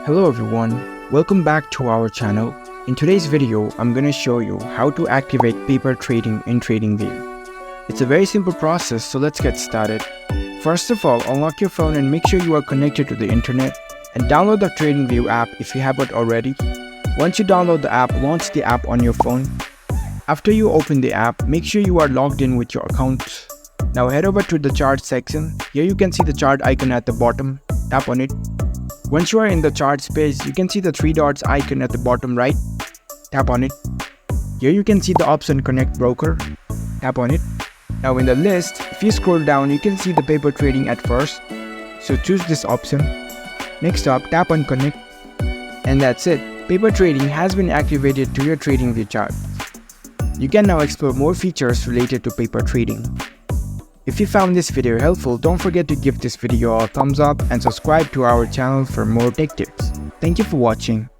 Hello everyone, welcome back to our channel. In today's video, I'm going to show you how to activate paper trading in TradingView. It's a very simple process, so let's get started. First of all, unlock your phone and make sure you are connected to the internet and download the TradingView app if you haven't already. Once you download the app, launch the app on your phone. After you open the app, make sure you are logged in with your account. Now head over to the chart section. Here you can see the chart icon at the bottom. Tap on it. Once you are in the charts page, you can see the three dots icon at the bottom right. Tap on it. Here you can see the option Connect Broker. Tap on it. Now in the list, if you scroll down, you can see the paper trading at first. So choose this option. Next up, tap on Connect. And that's it. Paper trading has been activated to your TradingView chart. You can now explore more features related to paper trading. If you found this video helpful, don't forget to give this video a thumbs up and subscribe to our channel for more tech tips. Thank you for watching.